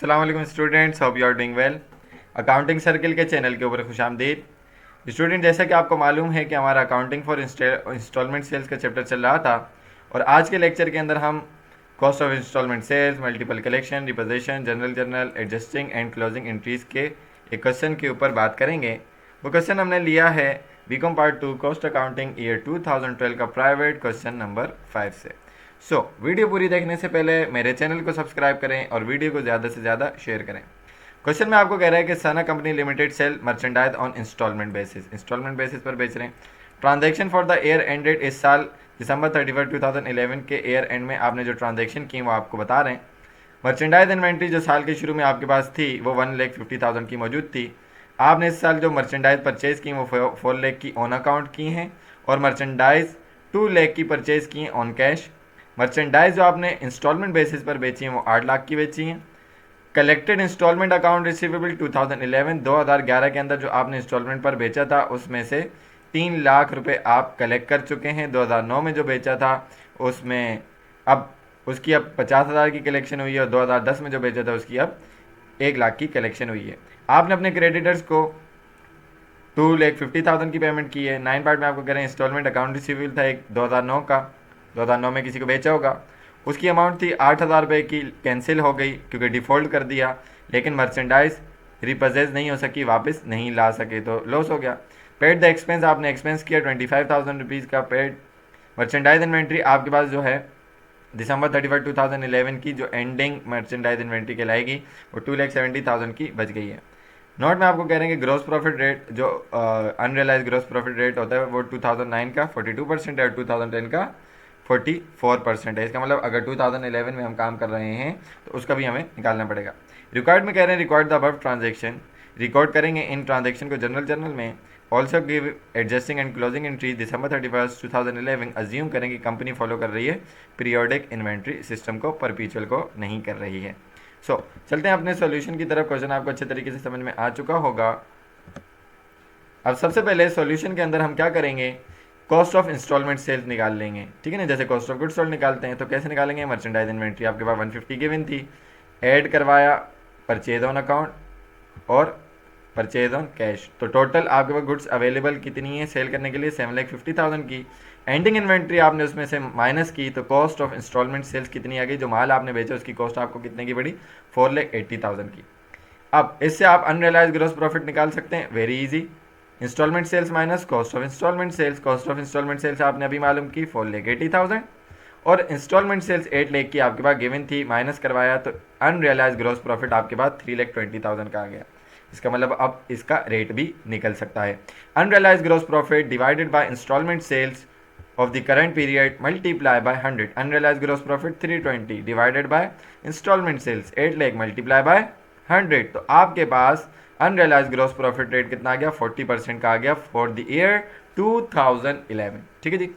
अस्सलाम वालेकुम students, hope you are doing well. Accounting circle के चैनल के ऊपर खुशामदीद। स्टूडेंट, जैसा कि आपको मालूम है कि हमारा अकाउंटिंग फॉर इंस्टॉलमेंट सेल्स का चैप्टर चल रहा था और आज के लेक्चर के अंदर हम cost of installment sales, multiple collection, repossession, general journal, adjusting and closing entries के एक क्वेश्चन के ऊपर बात करेंगे। वो क्वेश्चन हमने लिया है BCom part 2 cost accounting year 2012 का प्राइवेट क्वेश्चन नंबर 5 से। वीडियो पूरी देखने से पहले मेरे चैनल को सब्सक्राइब करें और वीडियो को ज़्यादा से ज़्यादा शेयर करें। क्वेश्चन में आपको कह रहा है कि Sana company limited sell merchandise on instalment basis पर बेच रहे हैं। Transaction for the year ended इस साल दिसंबर 31 2011 के ईयर एंड में आपने जो ट्रांजैक्शन की वो आपको बता रहे हैं। मर्चेंडाइज इन्वेंट्री जो साल के शुरू में आपके पास थी वो 1,50,000 की मौजूद थी। आपने इस साल जो मर्चेंडाइज परचेज की वो 4 लाख की ऑन अकाउंट की हैं और मर्चेंडाइज 2 लाख की परचेज की हैं ऑन कैश। मर्चेंडाइज जो आपने इंस्टॉलमेंट बेसिस पर बेची हैं वो 8 लाख की बेची हैं। कलेक्टेड इंस्टॉलमेंट अकाउंट रिसीवेबल 2011 के अंदर जो आपने इंस्टॉलमेंट पर बेचा था उसमें से 3 लाख रुपए आप कलेक्ट कर चुके हैं। 2009 में जो बेचा था उसमें अब उसकी अब 50,000 की कलेक्शन हुई है और 2010 में जो बेचा था उसकी अब 1 लाख की कलेक्शन हुई है। आपने अपने क्रेडिटर्स को 2,50,000 की पेमेंट की है। 9 पार्ट में आपको कह रहे हैं इंस्टॉलमेंट अकाउंट रिसीवेबल था एक 2009 का, 2009 में किसी को बेचा होगा, उसकी अमाउंट थी 8,000 रुपये की, कैंसिल हो गई क्योंकि डिफ़ॉल्ट कर दिया, लेकिन मर्चेंडाइज रिपोजेस नहीं हो सकी, वापस नहीं ला सके तो लॉस हो गया। पेड द एक्सपेंस, आपने एक्सपेंस किया 25,000 रुपीज़ का पेड। मर्चेंडाइज इन्वेंट्री आपके पास जो है दिसंबर 31 2011 की जो एंडिंग मर्चेंडाइज इन्वेंट्री कहलाएगी वो 2,70,000 की बच गई है। नोट में आपको कह रहे हैं कि ग्रॉस प्रॉफिट रेट जो अनरियलाइज ग्रॉस प्रॉफिट रेट होता है वो 2009 का 42% है और 2010 का 44% है। इसका मतलब अगर 2011 में हम काम कर रहे हैं तो उसका भी हमें निकालना पड़ेगा। रिकॉर्ड में कह रहे हैं record the above transaction, record करेंगे इन ट्रांजेक्शन को जनरल जर्नल में। Also give adjusting and closing entry December 31 2011। Assume करें कि कंपनी फॉलो कर रही है पीरियोडिक इन्वेंट्री सिस्टम को, परपीचुअल को नहीं कर रही है। चलते हैं अपने सॉल्यूशन की तरफ। क्वेश्चन आपको अच्छे तरीके से समझ में आ चुका होगा। अब सबसे पहले सॉल्यूशन के अंदर हम क्या करेंगे, कॉस्ट ऑफ इंस्टॉलमेंट सेल्स निकाल लेंगे, ठीक है ना। जैसे कॉस्ट ऑफ गुड्स सोल्ड निकालते हैं तो कैसे निकालेंगे, मर्चेंडाइज इन्वेंट्री आपके पास 150 गिवन थी, ऐड करवाया परचेज ऑन अकाउंट और परचेज ऑन कैश, तो टोटल आपके पास गुड्स अवेलेबल कितनी है सेल करने के लिए 7,50,000 की। एंडिंग इन्वेंट्री आपने उसमें से माइनस की तो कॉस्ट ऑफ इंस्टॉलमेंट सेल्स कितनी आ गई, जो माल आपने बेचा उसकी कॉस्ट आपको कितने की पड़ी 4,80,000 की। अब इससे आप अनरियलाइज ग्रॉस प्रॉफिट निकाल सकते हैं, very easy. Installment sales minus cost of installment sales, cost of installment sales आपने अभी मालूम की 4,80,000 और इंस्टॉलमेंट सेल्स 8 लाख की आपके पास गिवन थी, माइनस करवाया तो अनरियलाइज ग्रॉस प्रॉफिट आपके पास 3,20,000 का आ गया। इसका मतलब अब इसका रेट भी निकल सकता है। Unrealized gross profit divided by installment sales of the current period multiply by 100, unrealized gross profit 320 divided by installment sales 8 lakh multiply by 100, तो आपके पास unrealized gross profit rate कितना आ गया 40% का आ गया फॉर द ईयर 2011, ठीक है जी।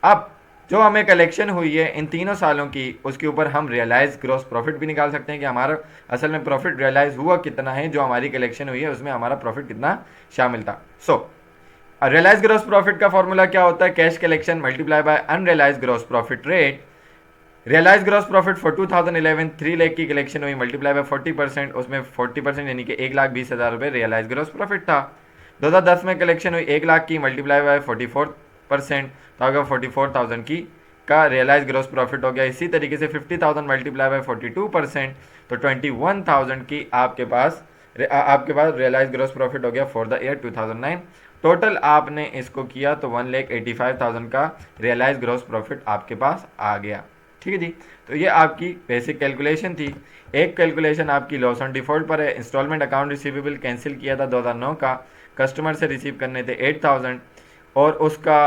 अब जो हमें कलेक्शन हुई है इन तीनों सालों की उसके ऊपर हम रियलाइज ग्रॉस प्रॉफिट भी निकाल सकते हैं कि हमारा असल में प्रॉफिट रियलाइज हुआ कितना है, जो हमारी कलेक्शन हुई है उसमें हमारा प्रॉफिट कितना शामिल था। रियलाइज ग्रॉस प्रॉफिट का फॉर्मूला क्या होता है, cash collection multiply by unrealized gross profit rate. Realized gross profit for 2011 3 lakh की कलेक्शन हुई मल्टीप्लाई बाय 40%, उसमें 40% यानी कि 1,20,000 रुपये रियलाइज ग्रॉस प्रॉफिट था। 2010 में कलेक्शन हुई 1 लाख की मल्टीप्लाई बाय 44%, तो अगर 44,000 की का रियलाइज ग्रॉस प्रॉफिट हो गया। इसी तरीके से 50,000 मल्टीप्लाई बाय 42% तो 21,000 की आपके पास रियलाइज ग्रॉस प्रॉफिट हो गया फॉर द ईयर 2009। टोटल आपने इसको किया तो 1,85,000 का रियलाइज ग्रॉस प्रॉफिट आपके पास आ गया, ठीक है जी। तो ये आपकी बेसिक कैलकुलेशन थी। एक कैलकुलेशन आपकी लॉस ऑन डिफॉल्ट पर है। इंस्टॉलमेंट अकाउंट रिसीवेबल कैंसिल किया था 2009 का, कस्टमर से रिसीव करने थे 8,000 और उसका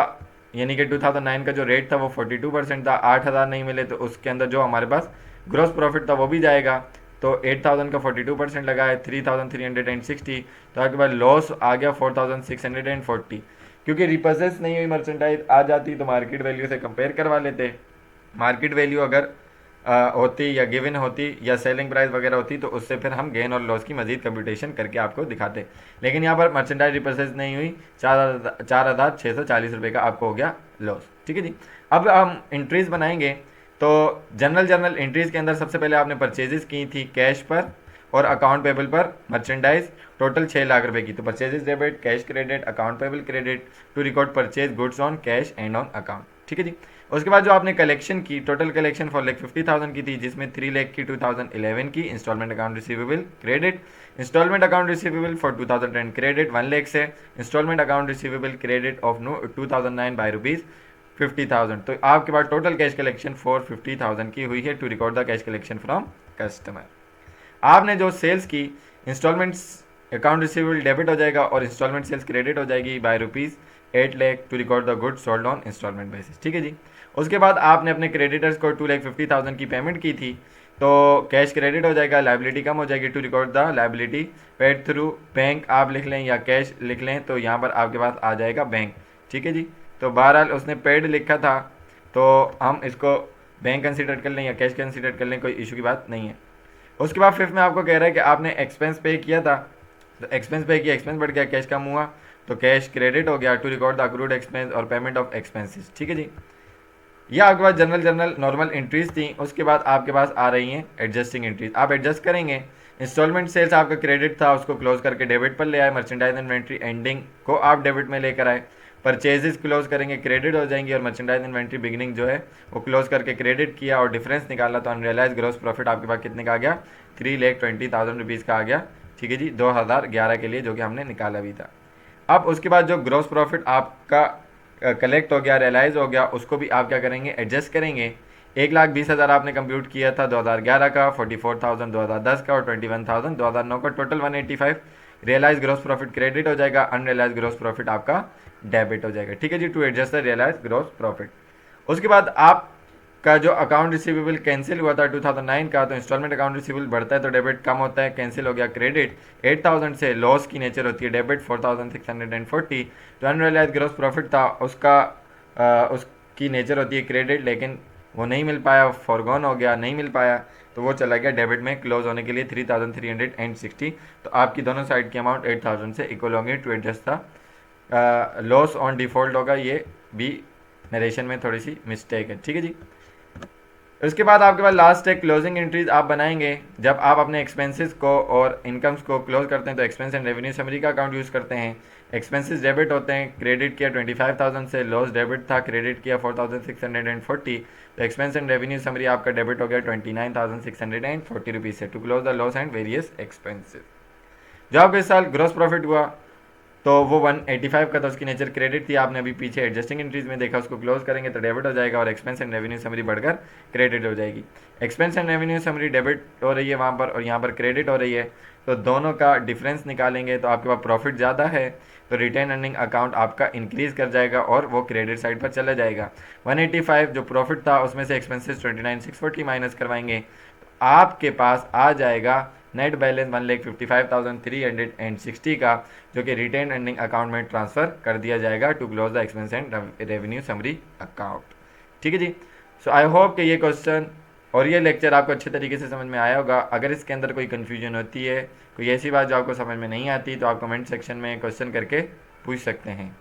यानी कि 2009 का जो रेट था वो 42% था, 8,000 नहीं मिले तो उसके अंदर जो हमारे पास ग्रॉस प्रॉफिट था वो भी जाएगा, तो 8,000 का 42% लगा है 3,360, तो आपके पास लॉस आ गया 4,640। क्योंकि रिपोजेस नहीं हुई मर्चेंडाइज आ जाती तो मार्केट वैल्यू से कंपेयर करवा लेते। मार्केट वैल्यू अगर होती या गिवन होती या सेलिंग प्राइस वगैरह होती तो उससे फिर हम गेन और लॉस की मजीद कंप्यूटेशन करके आपको दिखाते, लेकिन यहाँ पर मर्चेंडाइज रिपोजेस नहीं हुई, 4,640 रुपये का आपको हो गया लॉस, ठीक है जी। अब हम एंट्रीज बनाएंगे तो जनरल एंट्रीज के अंदर सबसे पहले आपने परचेजेस की थी कैश पर और अकाउंट पेबल पर मर्चेंडाइज टोटल 6 लाख रुपए की। तो purchases debit, cash credit, account payable credit to record purchase goods on cash and on account. ठीक है जी। उसके बाद जो आपने कलेक्शन की, टोटल कलेक्शन 4,50,000 की थी, जिसमें 3 लाख की 2011 की instalment account receivable credit, instalment account receivable for 2010 credit 1 lakh से, instalment account receivable credit of 2009 by ₹50,000। तो आपके पास टोटल कैश कलेक्शन 450,000 की हुई है to record the cash collection from customer. आपने जो सेल्स की, इंस्टॉलमेंट्स अकाउंट रिसीवेबल डेबिट हो जाएगा और इंस्टॉलमेंट सेल्स क्रेडिट हो जाएगी by ₹8 lakh to record the goods sold on instalment basis. ठीक है जी। उसके बाद आपने अपने क्रेडिटर्स को 2,50,000 की पेमेंट की थी, तो कैश क्रेडिट हो जाएगा, लाइबिलिटी कम हो जाएगी to record the liability paid through bank आप लिख लें या कैश लिख लें, तो यहाँ पर आपके पास आ जाएगा बैंक। ठीक है जी। तो बहरहाल उसने पेड लिखा था, तो हम इसको बैंक कंसीडर कर लें या कैश कंसीडर कर लें, कोई इशू की बात नहीं है। उसके बाद फिफ्थ में आपको कह रहा है कि आपने एक्सपेंस पे किया था, तो एक्सपेंस पे किया, एक्सपेंस बढ़ गया, कैश कम हुआ, तो कैश क्रेडिट हो गया to record the accrued expense और पेमेंट ऑफ एक्सपेंसेस। ठीक है जी। यह आपके पास जनरल नॉर्मल एंट्रीज थी। उसके बाद आपके पास आ रही हैं एडजस्टिंग एंट्रीज। आप एडजस्ट करेंगे, इंस्टॉलमेंट सेल्स आपका क्रेडिट था, उसको क्लोज करके डेबिट पर ले आए, मर्चेंडाइज इन्वेंट्री एंडिंग को आप डेबिट में लेकर आए, परचेजेस क्लोज करेंगे, क्रेडिट हो जाएंगी, और मर्चेंडाइज इन्वेंट्री बिगिनिंग जो है वो क्लोज करके क्रेडिट किया और डिफरेंस निकाला, तो अनरियलाइज ग्रॉस प्रॉफिट आपके पास कितने का आ गया? 3,20,000 रुपीज़ का आ गया। ठीक है जी, 2011 के लिए, जो कि हमने निकाला भी था। अब उसके बाद जो ग्रॉस प्रॉफिट आपका कलेक्ट हो गया, रियलाइज हो गया, उसको भी आप क्या करेंगे? एडजस्ट करेंगे। 1,20,000 आपने कंप्यूट किया था 2011 का, 44,000 2010 का और 21,000 2009 का, total 185 realise gross profit credit हो जाएगा, अनरियलाइज ग्रॉस प्रॉफिट आपका डेबिट हो जाएगा। ठीक है जी, to adjust the realise gross profit. उसके बाद आपका जो अकाउंट रिसीवेबल कैंसिल हुआ था 2009 का, तो इंस्टॉलमेंट अकाउंट रिसीवेबल बढ़ता है तो डेबिट कम होता है, कैंसिल हो गया क्रेडिट। 8,000 से लॉस की नेचर होती है डेबिट, 4,640। जो अनरियलाइज ग्रॉस प्रॉफिट था उसकी नेचर होती है क्रेडिट, लेकिन वो नहीं मिल पाया, फॉरगॉन हो गया, नहीं मिल पाया, तो वो चला गया डेबिट में क्लोज होने के लिए 3,360। तो आपकी दोनों साइड की अमाउंट 8,000 से इक्वल होंगे टू एडजस्ट था। लॉस ऑन डिफॉल्ट होगा, ये भी नरेशन में थोड़ी सी मिस्टेक है। ठीक है जी। उसके बाद आपके पास लास्ट है क्लोजिंग एंट्रीज आप बनाएंगे। जब आप अपने एक्सपेंसेस को और इनकम्स को क्लोज करते हैं तो एक्सपेंस एंड रेवेन्यू समरी का अकाउंट यूज़ करते हैं। एक्सपेंसेस डेबिट होते हैं, क्रेडिट किया 25,000 से, लॉस डेबिट था, क्रेडिट किया 4,640, तो एक्सपेंस एंड रेवेन्यू समरी आपका डेबिट हो गया 29,640 रुपीज़ से to close the loss and various expenses. जो आपको इस साल ग्रॉस प्रॉफिट हुआ तो वो 185 का था, उसकी नेचर क्रेडिट थी, आपने अभी पीछे एडजस्टिंग एंट्रीज में देखा, उसको क्लोज करेंगे तो डेबिट हो जाएगा और एक्सपेंस एंड रेवेन्यू समरी बढ़कर क्रेडिट हो जाएगी। Expense and revenue summary debit हो रही है वहाँ पर और यहाँ पर क्रेडिट हो रही है, तो दोनों का डिफरेंस निकालेंगे तो आपके पास प्रॉफिट ज़्यादा है, तो रिटेन अर्निंग अकाउंट आपका इंक्रीज कर जाएगा और वो क्रेडिट साइड पर चला जाएगा। 185 जो प्रॉफिट था उसमें से एक्सपेंसेस 29,640 माइनस करवाएंगे, तो आपके पास आ जाएगा नेट बैलेंस 1,55,360 का, जो कि रिटेन अर्निंग अकाउंट में ट्रांसफ़र कर दिया जाएगा to close the expense and revenue summary account. ठीक है जी। सो आई होप कि ये क्वेश्चन और ये लेक्चर आपको अच्छे तरीके से समझ में आया होगा। अगर इसके अंदर कोई कन्फ्यूजन होती है, कोई ऐसी बात जो आपको समझ में नहीं आती, तो आप कमेंट सेक्शन में क्वेश्चन करके पूछ सकते हैं।